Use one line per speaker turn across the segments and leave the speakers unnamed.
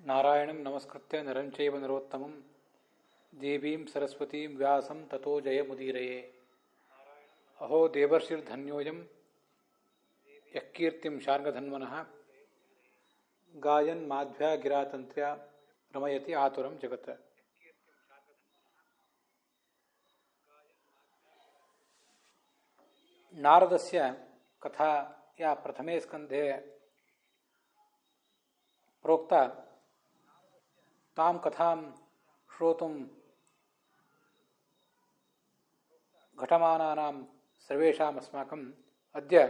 ನಾರಾಯಣಂ ನಮಸ್ಕೃತ್ಯ ನರಂ ಚೈವ ನರೋತ್ತಮಂ ದೇವೀಂ ಸರಸ್ವತೀಂ ವ್ಯಾಸಂ ತಥೋ ಜಯಮುದೀರಯೇ. ಅಹೋ ದೇವರ್ಷಿರ್ಧನ್ಯೋಯಂ ಯಃ ಕೀರ್ತಿಂ ಶಾರ್ಗಧನ್ವನಃ ಗಾಯನ್ ಮಾಧ್ವ್ಯಾ ಗಿರಾತಂತ್ರ್ಯ ರಮಯತಿ ಆತುರಂ ಜಗತ್. ನಾರದಸ್ಯ ಕಥಾಯ ಪ್ರಥಮೇ ಸ್ಕಂಧೆ ಪ್ರೋಕ್ತ ತಾಂ ಕಥಾಂ ಶ್ರೋತುಂ ಘಟಮಾನಾನಾಂ ಸರ್ವೇಷಾಂ ಅಸ್ಮಾಕಂ ಅದ್ಯ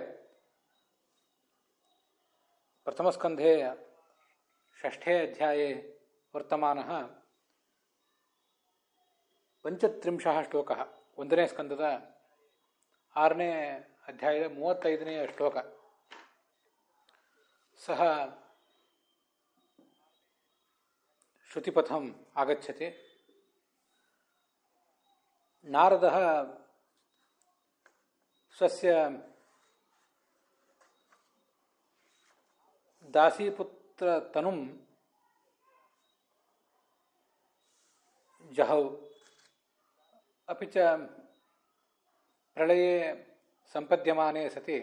ಪ್ರಥಮಸ್ಕಂಧೆ ಷಷ್ಠೇ ಅಧ್ಯಾಯೇ ವರ್ತಮಾನಃ ಪಂಚತ್ರಿಂಶಃ ಶ್ಲೋಕಃ. ಒಂದನೇ ಸ್ಕಂದದ 6ನೇ ಅಧ್ಯಾಯದ 35ನೇ ಶ್ಲೋಕ. ಸಹ ಶ್ರುತಿಪಥಂ ಆಗಚ್ಚತಿ. ನಾರದಃ ಸ್ವಸ್ಯ ದಾಸೀಪುತ್ರತನುಂ ಜಹೌ ಅಪಿ ಚ ಪ್ರಳಯೇ ಸಂಪದ್ಯಮಾನೆ ಸತಿ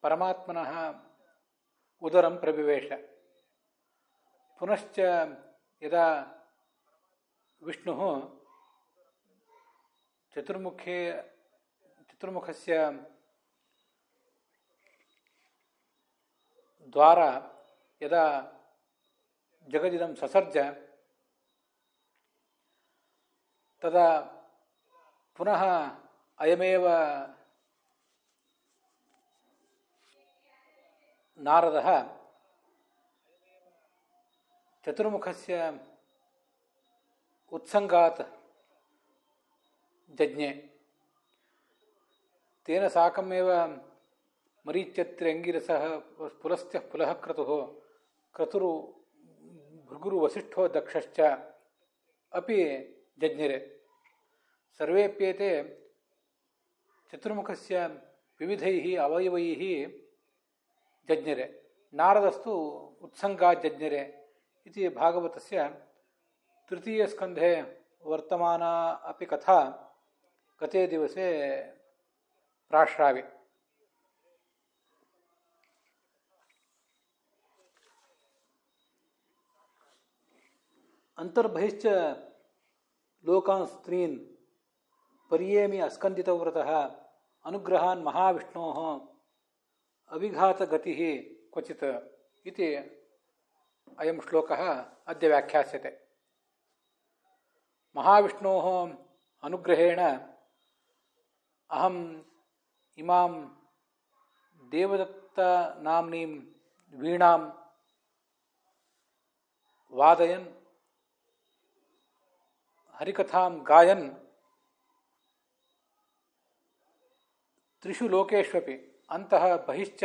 ಪರಮಾತ್ಮನಃ ಉದರಂ ಪ್ರವಿವೇಶ. ಪುನಶ್ಚ ಯದಾ ವಿಷ್ಣುಃ ಚತುರ್ಮುಖಸ್ಯ ದ್ವಾರ ಯದಾ ಜಗದಿದಂ ಸಸರ್ಜ ತದಾ ಪುನಃ ಅಯಮೇವ ನಾರದಃ ಚತುರ್ಮುಖಸ್ಯ ಉತ್ಸಂಗಾತ್ ಜಜ್ಞೆ. ತೇನ ಸಾಕಮೇವ ಮರೀಚ್ಯತ್ರ್ಯಂಗಿರಸಃ ಪುಲಸ್ತ್ಯಃ ಪುಲಃ ಕ್ರತುಃ ಕ್ರತುರು ಭೃಗುರು ವಸಿಷ್ಠೋ ದಕ್ಷಶ್ಚ ಅಪಿ ಜಜ್ಞಿರೆ. ಸರ್ವೇಪ್ಯೇತೆ ಚತುರ್ಮುಖಸ್ಯ ವಿವಿಧೈಃ ಅವಯವೈಃ ಜಜ್ಞಿರೆ. ನಾರದಸ್ತು ಉತ್ಸಂಗಾತ್ ಜಜ್ಞಿರೆ ಇತಿ ಭಾಗವತಸ್ಯ ತೃತೀಯಸ್ಕಂಧೆ ವರ್ತಮಾನ ಅಪಿ ಕಥಾ ಗತೇ ದಿವಸೆ ಪ್ರಾಶ್ರಾವಿ. ಅಂತರ್ಬಹಿಶ್ಚ ಲೋಕಾನ್ ಸ್ತ್ರೀನ್ ಪರ್ಯೇಮಿ ಅಸ್ಕಂದಿತವ್ರತಃ ಅನುಗ್ರಹಾನ್ ಮಹಾವಿಷ್ಣೋಃ ಅವಿಘಾತಗತಿಃ ಕ್ವಚಿತ್ ಇತಿ ಅಯಂ ಶ್ಲೋಕಃ ಅದ್ಯ ವ್ಯಾಖ್ಯಾಸ್ಯತೆ. ಮಹಾವಿಷ್ಣೋಃ ಅನುಗ್ರಹೇಣ ಅಹಂ ಇಮಾಂ ದೇವದತ್ತ ನಾಮ್ನೀಂ ವೀಣಾಂ ವಾದಯನ್ ಹರಿಕಥಾಂ ಗಾಯನ್ ತ್ರಿಷು ಲೋಕೇಶ್ವಪಿ ಅಂತಃ ಬಹಿಶ್ಚ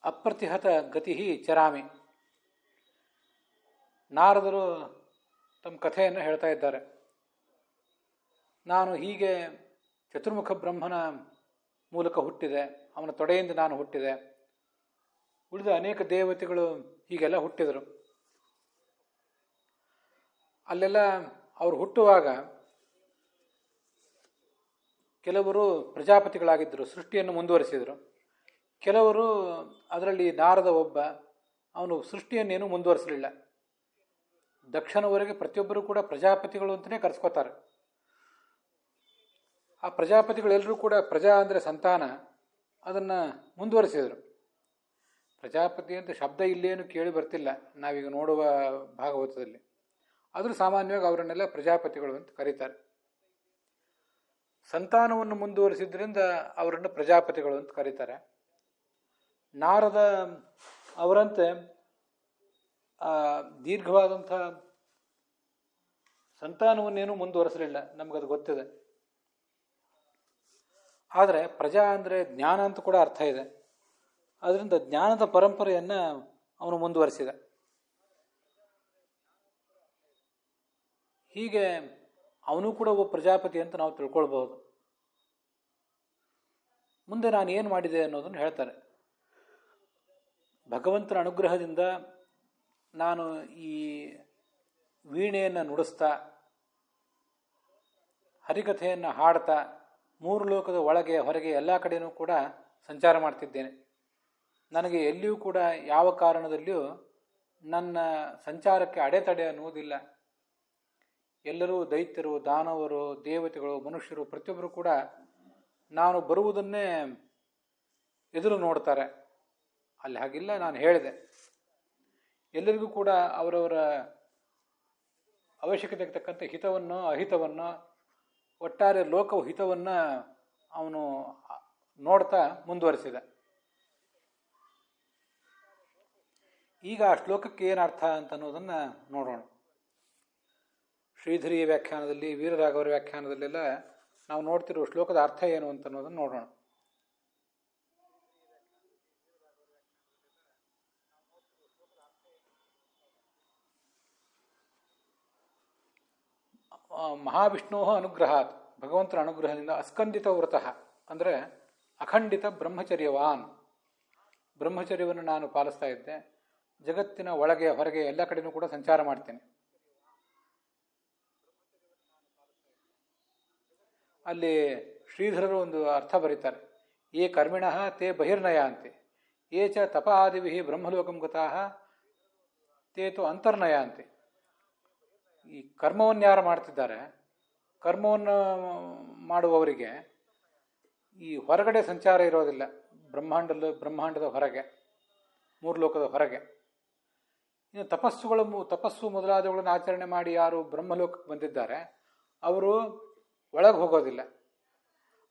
ಅಪ್ರತಿಹತ ಗತಿ ಚರಾಮಿ. ನಾರದರು ತಮ್ಮ ಕಥೆಯನ್ನು ಹೇಳ್ತಾ ಇದ್ದಾರೆ. ನಾನು ಹೀಗೆ ಚತುರ್ಮುಖ ಬ್ರಹ್ಮನ ಮೂಲಕ ಹುಟ್ಟಿದೆ, ಅವನ ತೊಡೆಯಿಂದ ನಾನು ಹುಟ್ಟಿದೆ. ಉಳಿದ ಅನೇಕ ದೇವತೆಗಳು ಹೀಗೆಲ್ಲ ಹುಟ್ಟಿದರು. ಅಲ್ಲೆಲ್ಲ ಅವರು ಹುಟ್ಟುವಾಗ ಕೆಲವರು ಪ್ರಜಾಪತಿಗಳಾಗಿದ್ದರು, ಸೃಷ್ಟಿಯನ್ನು ಮುಂದುವರಿಸಿದರು. ಕೆಲವರು, ಅದರಲ್ಲಿ ನಾರದ ಒಬ್ಬ, ಅವನು ಸೃಷ್ಟಿಯನ್ನೇನು ಮುಂದುವರಿಸಲಿಲ್ಲ. ದಕ್ಷನವರೆಗೆ ಪ್ರತಿಯೊಬ್ಬರು ಕೂಡ ಪ್ರಜಾಪತಿಗಳು ಅಂತಲೇ ಕರೆಸ್ಕೋತಾರೆ. ಆ ಪ್ರಜಾಪತಿಗಳೆಲ್ಲರೂ ಕೂಡ ಪ್ರಜಾ ಅಂದರೆ ಸಂತಾನ, ಅದನ್ನು ಮುಂದುವರಿಸಿದರು. ಪ್ರಜಾಪತಿ ಅಂತ ಶಬ್ದ ಇಲ್ಲೇನು ಕೇಳಿ ಬರ್ತಿಲ್ಲ ನಾವೀಗ ನೋಡುವ ಭಾಗವತದಲ್ಲಿ. ಆದರೂ ಸಾಮಾನ್ಯವಾಗಿ ಅವರನ್ನೆಲ್ಲ ಪ್ರಜಾಪತಿಗಳು ಅಂತ ಕರೀತಾರೆ. ಸಂತಾನವನ್ನು ಮುಂದುವರಿಸಿದ್ರಿಂದ ಅವರನ್ನು ಪ್ರಜಾಪತಿಗಳು ಅಂತ ಕರೀತಾರೆ. ನಾರದ ಅವರಂತೆ ದೀರ್ಘವಾದಂಥ ಸಂತಾನವನ್ನೇನು ಮುಂದುವರಿಸಲಿಲ್ಲ, ನಮಗದು ಗೊತ್ತಿದೆ. ಆದರೆ ಪ್ರಜಾ ಅಂದರೆ ಜ್ಞಾನ ಅಂತ ಕೂಡ ಅರ್ಥ ಇದೆ. ಅದರಿಂದ ಜ್ಞಾನದ ಪರಂಪರೆಯನ್ನು ಅವನು ಮುಂದುವರಿಸಿದ. ಹೀಗೆ ಅವನು ಕೂಡ ಒಬ್ಬ ಪ್ರಜಾಪತಿ ಅಂತ ನಾವು ತಿಳ್ಕೊಳ್ಬಹುದು. ಮುಂದೆ ನಾನು ಏನು ಮಾಡಿದೆ ಅನ್ನೋದನ್ನು ಹೇಳ್ತಾರೆ. ಭಗವಂತನ ಅನುಗ್ರಹದಿಂದ ನಾನು ಈ ವೀಣೆಯನ್ನು ನುಡಿಸ್ತಾ ಹರಿಕಥೆಯನ್ನು ಹಾಡ್ತಾ ಮೂರು ಲೋಕದ ಒಳಗೆ ಹೊರಗೆ ಎಲ್ಲ ಕಡೆಯೂ ಕೂಡ ಸಂಚಾರ ಮಾಡ್ತಿದ್ದೇನೆ. ನನಗೆ ಎಲ್ಲಿಯೂ ಕೂಡ ಯಾವ ಕಾರಣದಲ್ಲಿಯೂ ನನ್ನ ಸಂಚಾರಕ್ಕೆ ಅಡೆತಡೆ ಅನ್ನುವುದಿಲ್ಲ. ಎಲ್ಲರೂ ದೈತ್ಯರು, ದಾನವರು, ದೇವತೆಗಳು, ಮನುಷ್ಯರು ಪ್ರತಿಯೊಬ್ಬರು ಕೂಡ ನಾನು ಬರುವುದನ್ನೇ ಎದುರು ನೋಡ್ತಾರೆ. ಅಲ್ಲಿ ಹಾಗಿಲ್ಲ. ನಾನು ಹೇಳಿದೆ, ಎಲ್ಲರಿಗೂ ಕೂಡ ಅವರವರ ಅವಶ್ಯಕತೆಗೆ ತಕ್ಕಂಥ ಹಿತವನ್ನು ಅಹಿತವನ್ನು ಒಟ್ಟಾರೆ ಲೋಕವು ಹಿತವನ್ನು ಅವನು ನೋಡ್ತಾ ಮುಂದುವರಿಸಿದ. ಈಗ ಆ ಶ್ಲೋಕಕ್ಕೆ ಏನು ಅರ್ಥ ಅಂತ ಅನ್ನೋದನ್ನು ನೋಡೋಣ. ಶ್ರೀಧರಿಯ ವ್ಯಾಖ್ಯಾನದಲ್ಲಿ, ವೀರರಾಘವರ ವ್ಯಾಖ್ಯಾನದಲ್ಲೆಲ್ಲ ನಾವು ನೋಡ್ತಿರುವ ಶ್ಲೋಕದ ಅರ್ಥ ಏನು ಅಂತ ಅನ್ನೋದನ್ನು ನೋಡೋಣ. ಮಹಾವಿಷ್ಣು ಅನುಗ್ರಹಾತ್, ಭಗವಂತನ ಅನುಗ್ರಹದಿಂದ ಅಸ್ಕಂದಿತ ವ್ರತಃ ಅಂದರೆ ಅಖಂಡಿತ ಬ್ರಹ್ಮಚರ್ಯವಾನ್, ಬ್ರಹ್ಮಚರ್ಯವನ್ನು ನಾನು ಪಾಲಿಸ್ತಾ ಇದ್ದೆ. ಜಗತ್ತಿನ ಒಳಗೆ ಹೊರಗೆ ಎಲ್ಲ ಕಡೆಯೂ ಕೂಡ ಸಂಚಾರ ಮಾಡ್ತೇನೆ. ಅಲ್ಲಿ ಶ್ರೀಧರರು ಒಂದು ಅರ್ಥ ಬರೀತಾರೆ, ಯೇ ಕರ್ಮಿಣಃ ತೇ ಬಹಿರ್ನಯಾಂತಿ, ಯೇ ಚ ತಪ ಆದಿಭಿ ಬ್ರಹ್ಮಲೋಕಂ ಗತಾಃ ತೇ ತು ಅಂತರ್ನಯಾಂತಿ. ಈ ಕರ್ಮವನ್ನು ಯಾರು ಮಾಡ್ತಿದ್ದಾರೆ, ಕರ್ಮವನ್ನು ಮಾಡುವವರಿಗೆ ಈ ಹೊರಗಡೆ ಸಂಚಾರ ಇರೋದಿಲ್ಲ. ಬ್ರಹ್ಮಾಂಡದ ಹೊರಗೆ, ಮೂರು ಲೋಕದ ಹೊರಗೆ. ಇನ್ನು ತಪಸ್ಸು ಮೊದಲಾದವುಗಳನ್ನು ಆಚರಣೆ ಮಾಡಿ ಯಾರು ಬ್ರಹ್ಮಲೋಕಕ್ಕೆ ಬಂದಿದ್ದಾರೆ ಅವರು ಒಳಗೆ ಹೋಗೋದಿಲ್ಲ.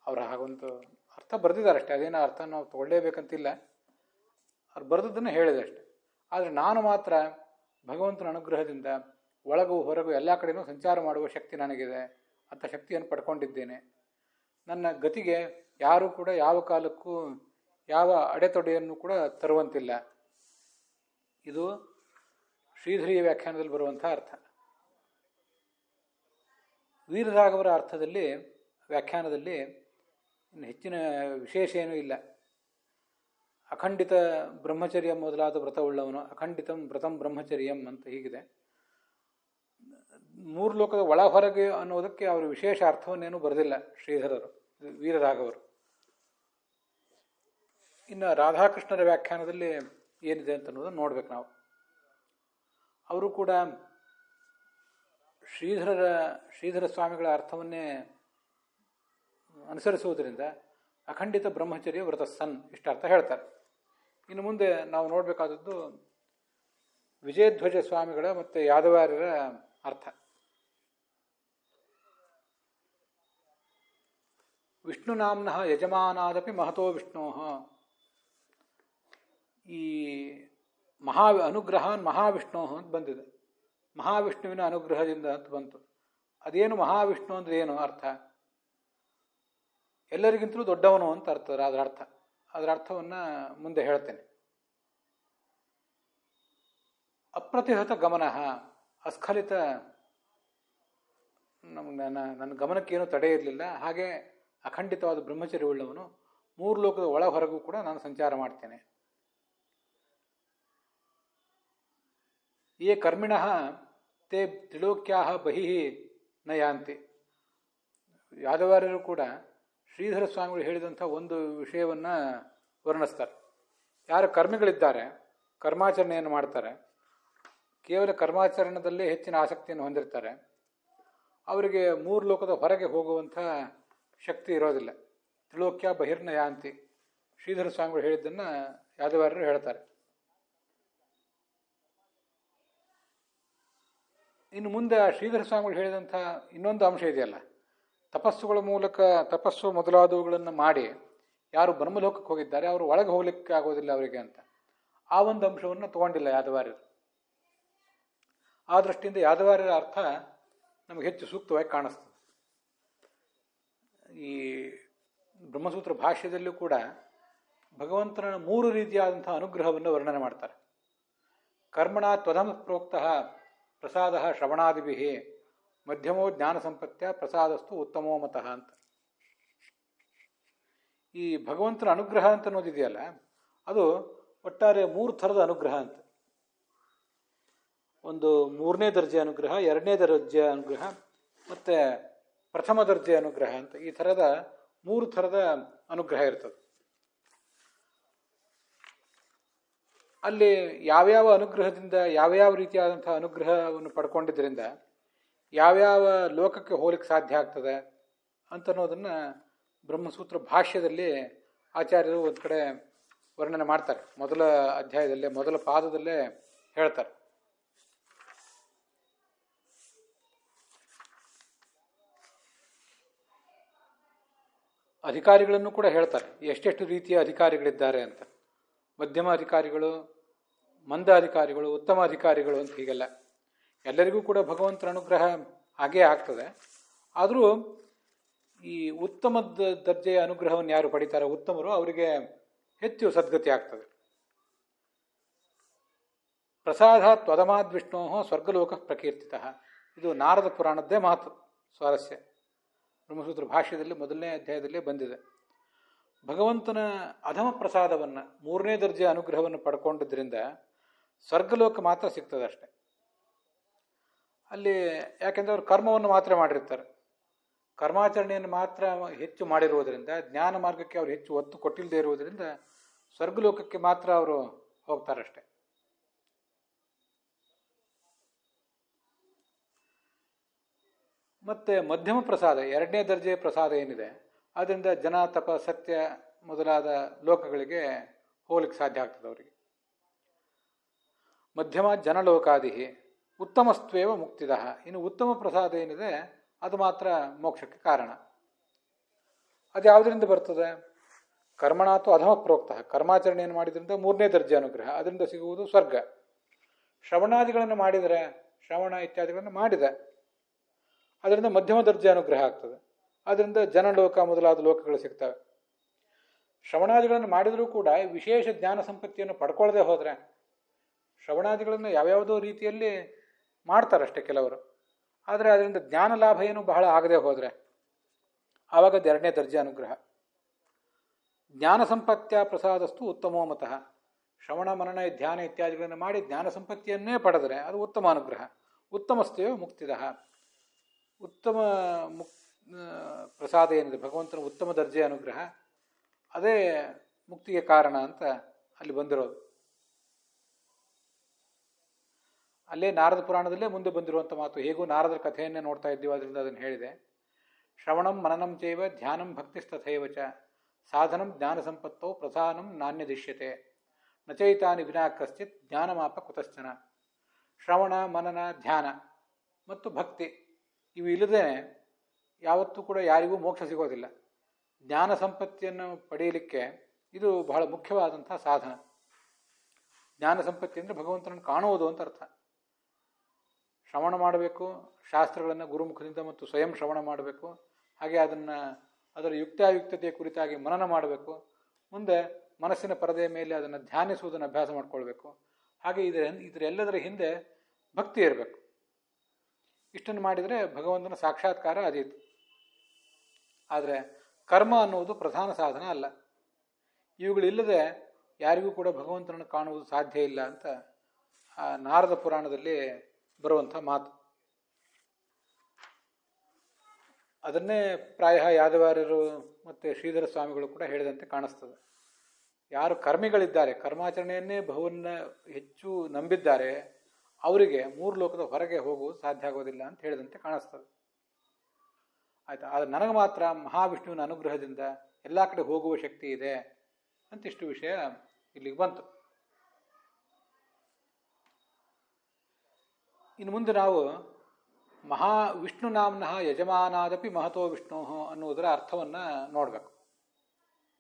ಅವರು ಹಾಗೊಂದು ಅರ್ಥ ಬರೆದಿದ್ದಾರೆ ಅಷ್ಟೇ, ಅದೇನೋ ಅರ್ಥ ನಾವು ತಗೊಳ್ಳೇಬೇಕಂತಿಲ್ಲ, ಅವ್ರು ಬರೆದದ್ದನ್ನು ಹೇಳಿದೆ ಅಷ್ಟೆ. ಆದರೆ ನಾನು ಮಾತ್ರ ಭಗವಂತನ ಅನುಗ್ರಹದಿಂದ ಒಳಗೂ ಹೊರಗೂ ಎಲ್ಲ ಕಡೆಯೂ ಸಂಚಾರ ಮಾಡುವ ಶಕ್ತಿ ನನಗಿದೆ. ಅಂಥ ಶಕ್ತಿಯನ್ನು ಪಡ್ಕೊಂಡಿದ್ದೇನೆ. ನನ್ನ ಗತಿಗೆ ಯಾರೂ ಕೂಡ ಯಾವ ಕಾಲಕ್ಕೂ ಯಾವ ಅಡೆತೊಡೆಯನ್ನು ಕೂಡ ತರುವಂತಿಲ್ಲ. ಇದು ಶ್ರೀಧರಿಯ ವ್ಯಾಖ್ಯಾನದಲ್ಲಿ ಬರುವಂಥ ಅರ್ಥ. ವೀರರಾಘವರ ಅರ್ಥದಲ್ಲಿ, ವ್ಯಾಖ್ಯಾನದಲ್ಲಿ ಇನ್ನು ಹೆಚ್ಚಿನ ವಿಶೇಷ ಏನೂ ಇಲ್ಲ. ಅಖಂಡಿತ ಬ್ರಹ್ಮಚರ್ಯ ಮೊದಲಾದ ವ್ರತವುಳ್ಳವನು, ಅಖಂಡಿತಂ ವ್ರತಂ ಬ್ರಹ್ಮಚರ್ಯಂ ಅಂತ ಹೀಗಿದೆ. ಮೂರು ಲೋಕದ ಒಳ ಹೊರಗೆ ಅನ್ನೋದಕ್ಕೆ ಅವರು ವಿಶೇಷ ಅರ್ಥವನ್ನೇನು ಬರೆದಿಲ್ಲ ಶ್ರೀಧರರು, ವೀರರಾಘವರು. ಇನ್ನು ರಾಧಾಕೃಷ್ಣರ ವ್ಯಾಖ್ಯಾನದಲ್ಲಿ ಏನಿದೆ ಅಂತ ಅನ್ನೋದನ್ನು ನೋಡ್ಬೇಕು ನಾವು. ಅವರು ಕೂಡ ಶ್ರೀಧರ ಸ್ವಾಮಿಗಳ ಅರ್ಥವನ್ನೇ ಅನುಸರಿಸುವುದರಿಂದ ಅಖಂಡಿತ ಬ್ರಹ್ಮಚರ್ಯ ವ್ರತಸ್ಸನ್ ಇಷ್ಟ ಅರ್ಥ ಹೇಳ್ತಾರೆ. ಇನ್ನು ಮುಂದೆ ನಾವು ನೋಡಬೇಕಾದದ್ದು ವಿಜಯಧ್ವಜ ಸ್ವಾಮಿಗಳ ಮತ್ತು ಯಾದವಾರ್ಯರ ಅರ್ಥ. ವಿಷ್ಣುನಾಮ್ನಃ ಯಜಮಾನಾದಪಿ ಮಹತೋ ವಿಷ್ಣೋ, ಈ ಅನುಗ್ರಹಾನ್ ಮಹಾವಿಷ್ಣು ಅಂತ ಬಂದಿದೆ. ಮಹಾವಿಷ್ಣುವಿನ ಅನುಗ್ರಹದಿಂದ ಅಂತ ಬಂತು. ಅದೇನು ಮಹಾವಿಷ್ಣು ಅಂದರೆ ಏನು ಅರ್ಥ? ಎಲ್ಲರಿಗಿಂತಲೂ ದೊಡ್ಡವನು ಅಂತ ಅದರ ಅರ್ಥವನ್ನು ಮುಂದೆ ಹೇಳ್ತೇನೆ. ಅಪ್ರತಿಹತ ಗಮನ, ಅಸ್ಖಲಿತ, ನನ್ನ ಗಮನಕ್ಕೇನು ತಡೆ ಇರಲಿಲ್ಲ. ಹಾಗೆ ಅಖಂಡಿತವಾದ ಬ್ರಹ್ಮಚರ್ಯವುಳ್ಳವನು, ಮೂರು ಲೋಕದ ಒಳ ಹೊರಗೂ ಕೂಡ ನಾನು ಸಂಚಾರ ಮಾಡ್ತೇನೆ. ಯೇ ಕರ್ಮಿಣಃ ತೇ ತ್ರಿಲೋಕ್ಯಾಃ ಬಹಿಃ ನ ಯಾಂತಿ. ಯಾದವಾರ್ಯರು ಕೂಡ ಶ್ರೀಧರ ಸ್ವಾಮಿಗಳು ಹೇಳಿದಂಥ ಒಂದು ವಿಷಯವನ್ನು ವರ್ಣಿಸ್ತಾರೆ. ಯಾರು ಕರ್ಮಿಗಳಿದ್ದಾರೆ, ಕರ್ಮಾಚರಣೆಯನ್ನು ಮಾಡ್ತಾರೆ, ಕೇವಲ ಕರ್ಮಾಚರಣೆದಲ್ಲೇ ಹೆಚ್ಚಿನ ಆಸಕ್ತಿಯನ್ನು ಹೊಂದಿರ್ತಾರೆ, ಅವರಿಗೆ ಮೂರು ಲೋಕದ ಹೊರಗೆ ಹೋಗುವಂಥ ಶಕ್ತಿ ಇರೋದಿಲ್ಲ. ತ್ರಿಲೋಕ್ಯ ಬಹಿರ್ನ ಯಾಂತಿ, ಶ್ರೀಧರ ಸ್ವಾಮಿಗಳು ಹೇಳಿದ್ದನ್ನು ಯಾದವಾರ್ಯರು ಹೇಳ್ತಾರೆ. ಇನ್ನು ಮುಂದೆ ಶ್ರೀಧರ ಸ್ವಾಮಿಗಳು ಹೇಳಿದಂಥ ಇನ್ನೊಂದು ಅಂಶ ಇದೆಯಲ್ಲ, ತಪಸ್ಸುಗಳ ಮೂಲಕ ತಪಸ್ಸು ಮೊದಲಾದವುಗಳನ್ನು ಮಾಡಿ ಯಾರು ಬ್ರಹ್ಮಲೋಕಕ್ಕೆ ಹೋಗಿದ್ದಾರೆ ಅವರು ಒಳಗೆ ಹೋಗ್ಲಿಕ್ಕೆ ಆಗೋದಿಲ್ಲ ಅವರಿಗೆ ಅಂತ. ಆ ಒಂದು ಅಂಶವನ್ನು ತಗೊಂಡಿಲ್ಲ ಯಾದವಾರ್ಯರು. ಆ ದೃಷ್ಟಿಯಿಂದ ಯಾದವಾರ್ಯರ ಅರ್ಥ ನಮಗೆ ಹೆಚ್ಚು ಸೂಕ್ತವಾಗಿ ಕಾಣಿಸ್ತದೆ. ಈ ಬ್ರಹ್ಮಸೂತ್ರ ಭಾಷ್ಯದಲ್ಲೂ ಕೂಡ ಭಗವಂತನ ಮೂರು ರೀತಿಯಾದಂಥ ಅನುಗ್ರಹವನ್ನು ವರ್ಣನೆ ಮಾಡ್ತಾರೆ. ಕರ್ಮಣ ತ್ವಧಮ ಪ್ರೋಕ್ತಃ ಪ್ರಸಾದ ಶ್ರವಣಾದಿಭಿ ಮಧ್ಯಮೋ ಜ್ಞಾನ ಸಂಪತ್ಯ ಪ್ರಸಾದಸ್ತು ಉತ್ತಮೋ ಮತಃ ಅಂತ. ಈ ಭಗವಂತನ ಅನುಗ್ರಹ ಅಂತ ಅನ್ನೋದಿದೆಯಲ್ಲ, ಅದು ಒಟ್ಟಾರೆ 3 ಥರದ ಅನುಗ್ರಹ ಅಂತ. ಒಂದು 3ನೇ ದರ್ಜೆ ಅನುಗ್ರಹ, 2ನೇ ದರ್ಜೆ ಅನುಗ್ರಹ ಮತ್ತು ಪ್ರಥಮ ದರ್ಜೆ ಅನುಗ್ರಹ ಅಂತ ಈ ಥರದ 3 ಥರದ ಅನುಗ್ರಹ ಇರ್ತದೆ. ಅಲ್ಲಿ ಯಾವ್ಯಾವ ಅನುಗ್ರಹದಿಂದ ಯಾವ್ಯಾವ ರೀತಿಯಾದಂಥ ಅನುಗ್ರಹವನ್ನು ಪಡ್ಕೊಂಡಿದ್ದರಿಂದ ಯಾವ್ಯಾವ ಲೋಕಕ್ಕೆ ಹೋಲಿಕ್ಕೆ ಸಾಧ್ಯ ಆಗ್ತದೆ ಅಂತನ್ನೋದನ್ನು ಬ್ರಹ್ಮಸೂತ್ರ ಭಾಷ್ಯದಲ್ಲಿ ಆಚಾರ್ಯರು ಒಂದು ಕಡೆ ವರ್ಣನೆ ಮಾಡ್ತಾರೆ. ಮೊದಲ ಅಧ್ಯಾಯದಲ್ಲೇ ಮೊದಲ ಪಾದದಲ್ಲೇ ಹೇಳ್ತಾರೆ. ಅಧಿಕಾರಿಗಳನ್ನು ಕೂಡ ಹೇಳ್ತಾರೆ, ಎಷ್ಟೆಷ್ಟು ರೀತಿಯ ಅಧಿಕಾರಿಗಳಿದ್ದಾರೆ ಅಂತ. ಮಧ್ಯಮ ಅಧಿಕಾರಿಗಳು, ಮಂದ ಅಧಿಕಾರಿಗಳು, ಉತ್ತಮ ಅಧಿಕಾರಿಗಳು ಅಂತ ಹೀಗೆಲ್ಲ ಎಲ್ಲರಿಗೂ ಕೂಡ ಭಗವಂತನ ಅನುಗ್ರಹ ಹಾಗೇ ಆಗ್ತದೆ. ಆದರೂ ಈ ಉತ್ತಮ ದರ್ಜೆಯ ಅನುಗ್ರಹವನ್ನು ಯಾರು ಪಡಿತಾರೆ, ಉತ್ತಮರು, ಅವರಿಗೆ ಹೆಚ್ಚು ಸದ್ಗತಿ ಆಗ್ತದೆ. ಪ್ರಸಾದ ತ್ವದಮಾದ್ ವಿಷ್ಣೋ ಸ್ವರ್ಗಲೋಕ ಪ್ರಕೀರ್ತಿತ. ಇದು ನಾರದ ಪುರಾಣದ್ದೇ ಮಾತು, ಸ್ವಾರಸ್ಯ. ಬ್ರಹ್ಮಸೂತ್ರ ಭಾಷ್ಯದಲ್ಲಿ ಮೊದಲನೇ ಅಧ್ಯಾಯದಲ್ಲೇ ಬಂದಿದೆ. ಭಗವಂತನ ಅಧಮ ಪ್ರಸಾದವನ್ನು 3ನೇ ದರ್ಜೆಯ ಅನುಗ್ರಹವನ್ನು ಪಡ್ಕೊಂಡಿದ್ದರಿಂದ ಸ್ವರ್ಗಲೋಕ ಮಾತ್ರ ಸಿಗ್ತದೆ ಅಷ್ಟೆ. ಅಲ್ಲಿ ಯಾಕೆಂದರೆ ಅವರು ಕರ್ಮವನ್ನು ಮಾತ್ರ ಮಾಡಿರ್ತಾರೆ, ಕರ್ಮಾಚರಣೆಯನ್ನು ಮಾತ್ರ ಹೆಚ್ಚು ಮಾಡಿರುವುದರಿಂದ, ಜ್ಞಾನ ಮಾರ್ಗಕ್ಕೆ ಅವರು ಹೆಚ್ಚು ಒತ್ತು ಕೊಟ್ಟಿಲ್ಲದೆ ಇರುವುದರಿಂದ ಸ್ವರ್ಗಲೋಕಕ್ಕೆ ಮಾತ್ರ ಅವರು ಹೋಗ್ತಾರಷ್ಟೆ. ಮತ್ತು ಮಧ್ಯಮ ಪ್ರಸಾದ, 2ನೇ ದರ್ಜೆಯ ಪ್ರಸಾದ ಏನಿದೆ, ಅದರಿಂದ ಜನ, ತಪ, ಸತ್ಯ ಮೊದಲಾದ ಲೋಕಗಳಿಗೆ ಹೋಗ್ಲಿಕ್ಕೆ ಸಾಧ್ಯ ಆಗ್ತದೆ ಅವರಿಗೆ. ಮಧ್ಯಮ ಜನಲೋಕಾದಿ ಉತ್ತಮಸ್ತ್ವೇವ ಮುಕ್ತಿದ. ಇನ್ನು ಉತ್ತಮ ಪ್ರಸಾದ ಏನಿದೆ ಅದು ಮಾತ್ರ ಮೋಕ್ಷಕ್ಕೆ ಕಾರಣ. ಅದು ಯಾವುದರಿಂದ ಬರ್ತದೆ? ಕರ್ಮಣಾತು ಅಧಮ ಪ್ರೋಕ್ತ. ಕರ್ಮಾಚರಣೆಯನ್ನು ಮಾಡಿದ್ರಿಂದ 3ನೇ ದರ್ಜೆ ಅನುಗ್ರಹ, ಅದರಿಂದ ಸಿಗುವುದು ಸ್ವರ್ಗ. ಶ್ರವಣಾದಿಗಳನ್ನು ಮಾಡಿದರೆ, ಶ್ರವಣ ಇತ್ಯಾದಿಗಳನ್ನು ಮಾಡಿದೆ, ಅದರಿಂದ ಮಧ್ಯಮ ದರ್ಜೆ ಅನುಗ್ರಹ ಆಗ್ತದೆ. ಅದರಿಂದ ಜನಲೋಕ ಮೊದಲಾದ ಲೋಕಗಳು ಸಿಗ್ತವೆ. ಶ್ರವಣಾದಿಗಳನ್ನು ಮಾಡಿದರೂ ಕೂಡ ವಿಶೇಷ ಜ್ಞಾನ ಸಂಪತ್ತಿಯನ್ನು ಪಡ್ಕೊಳ್ಳದೆ ಹೋದರೆ, ಶ್ರವಣಾದಿಗಳನ್ನು ಯಾವ್ಯಾವುದೋ ರೀತಿಯಲ್ಲಿ ಮಾಡ್ತಾರಷ್ಟೇ ಕೆಲವರು, ಆದರೆ ಅದರಿಂದ ಜ್ಞಾನ ಲಾಭ ಏನು ಬಹಳ ಆಗದೆ ಹೋದರೆ ಆವಾಗ 2ನೇ ದರ್ಜೆ ಅನುಗ್ರಹ. ಜ್ಞಾನ ಸಂಪತ್ಯ ಪ್ರಸಾದಸ್ತು ಉತ್ತಮೋ ಮತಃ. ಶ್ರವಣ ಮನನ ಧ್ಯಾನ ಇತ್ಯಾದಿಗಳನ್ನು ಮಾಡಿ ಜ್ಞಾನ ಸಂಪತ್ತಿಯನ್ನೇ ಪಡೆದರೆ ಅದು ಉತ್ತಮ ಅನುಗ್ರಹ. ಉತ್ತಮಸ್ತೇವ ಮುಕ್ತಿದ. ಉತ್ತಮ ಪ್ರಸಾದ ಏನಿದೆ, ಭಗವಂತನ ಉತ್ತಮ ದರ್ಜೆಯ ಅನುಗ್ರಹ, ಅದೇ ಮುಕ್ತಿಗೆ ಕಾರಣ ಅಂತ ಅಲ್ಲಿ ಬಂದಿರೋದು. ಅಲ್ಲೇ ನಾರದ ಪುರಾಣದಲ್ಲೇ ಮುಂದೆ ಬಂದಿರುವಂಥ ಮಾತು. ಹೇಗೂ ನಾರದರ ಕಥೆಯನ್ನೇ ನೋಡ್ತಾ ಇದ್ದೀವಿ, ಅದರಿಂದ ಅದನ್ನು ಹೇಳಿದೆ. ಶ್ರವಣಂ ಮನನಂ ಚೈವ ಧ್ಯಾನಂ ಭಕ್ತಿಸ್ತಥೈವ ಚ ಸಾಧನಂ ಜ್ಞಾನ ಸಂಪತ್ತೋ ಪ್ರಧಾನಂ ನಾಣ್ಯದಿಶ್ಯತೆ ನಚೈತಾನಿ ವಿನಾ ಕಶ್ಚಿತ್ ಜ್ಞಾನಮಾಪ ಕುತಶ್ಚನ. ಶ್ರವಣ, ಮನನ, ಧ್ಯಾನ ಮತ್ತು ಭಕ್ತಿ ಇವು ಇಲ್ಲದೆ ಯಾವತ್ತೂ ಕೂಡ ಯಾರಿಗೂ ಮೋಕ್ಷ ಸಿಗೋದಿಲ್ಲ. ಜ್ಞಾನ ಸಂಪತ್ತಿಯನ್ನು ಪಡೆಯಲಿಕ್ಕೆ ಇದು ಬಹಳ ಮುಖ್ಯವಾದಂಥ ಸಾಧನ. ಜ್ಞಾನ ಸಂಪತ್ತಿ ಅಂದರೆ ಭಗವಂತನನ್ನು ಕಾಣುವುದು ಅಂತ ಅರ್ಥ. ಶ್ರವಣ ಮಾಡಬೇಕು, ಶಾಸ್ತ್ರಗಳನ್ನು ಗುರುಮುಖದಿಂದ ಮತ್ತು ಸ್ವಯಂ ಶ್ರವಣ ಮಾಡಬೇಕು. ಹಾಗೆ ಅದರ ಯುಕ್ತಾಯುಕ್ತತೆಯ ಕುರಿತಾಗಿ ಮನನ ಮಾಡಬೇಕು. ಮುಂದೆ ಮನಸ್ಸಿನ ಪರದೆಯ ಮೇಲೆ ಅದನ್ನು ಧ್ಯಾನಿಸುವುದನ್ನು ಅಭ್ಯಾಸ ಮಾಡಿಕೊಳ್ಬೇಕು. ಹಾಗೆ ಇದರೆಲ್ಲದರ ಹಿಂದೆ ಭಕ್ತಿ ಇರಬೇಕು. ಇಷ್ಟನ್ನು ಮಾಡಿದರೆ ಭಗವಂತನ ಸಾಕ್ಷಾತ್ಕಾರ ಅದೀತು. ಆದರೆ ಕರ್ಮ ಅನ್ನುವುದು ಪ್ರಧಾನ ಸಾಧನ ಅಲ್ಲ. ಇವುಗಳಿಲ್ಲದೆ ಯಾರಿಗೂ ಕೂಡ ಭಗವಂತನನ್ನು ಕಾಣುವುದು ಸಾಧ್ಯ ಇಲ್ಲ ಅಂತ ಆ ನಾರದ ಪುರಾಣದಲ್ಲಿ ಬರುವಂಥ ಮಾತು. ಅದನ್ನೇ ಪ್ರಾಯ ಯಾದವಾರ್ಯರು ಮತ್ತು ಶ್ರೀಧರ ಸ್ವಾಮಿಗಳು ಕೂಡ ಹೇಳಿದಂತೆ ಕಾಣಿಸ್ತದೆ. ಯಾರು ಕರ್ಮಿಗಳಿದ್ದಾರೆ, ಕರ್ಮಾಚರಣೆಯನ್ನೇ ಬಹುವನ್ನ ಹೆಚ್ಚು ನಂಬಿದ್ದಾರೆ, ಅವರಿಗೆ 3 ಲೋಕದ ಹೊರಗೆ ಹೋಗುವುದು ಸಾಧ್ಯ ಆಗೋದಿಲ್ಲ ಅಂತ ಹೇಳಿದಂತೆ ಕಾಣಿಸ್ತದೆ. ಆಯಿತಾ? ಆದರೆ ನನಗೆ ಮಾತ್ರ ಮಹಾವಿಷ್ಣುವಿನ ಅನುಗ್ರಹದಿಂದ ಎಲ್ಲ ಕಡೆ ಹೋಗುವ ಶಕ್ತಿ ಇದೆ ಅಂತಿಷ್ಟು ವಿಷಯ ಇಲ್ಲಿಗೆ ಬಂತು. ಇನ್ನು ಮುಂದೆ ನಾವು ಮಹಾವಿಷ್ಣು ನಾಮ್ನಃ ಯಜಮಾನಾದಪಿ ಮಹತೋ ವಿಷ್ಣು ಅನ್ನುವುದರ ಅರ್ಥವನ್ನು ನೋಡಬೇಕು.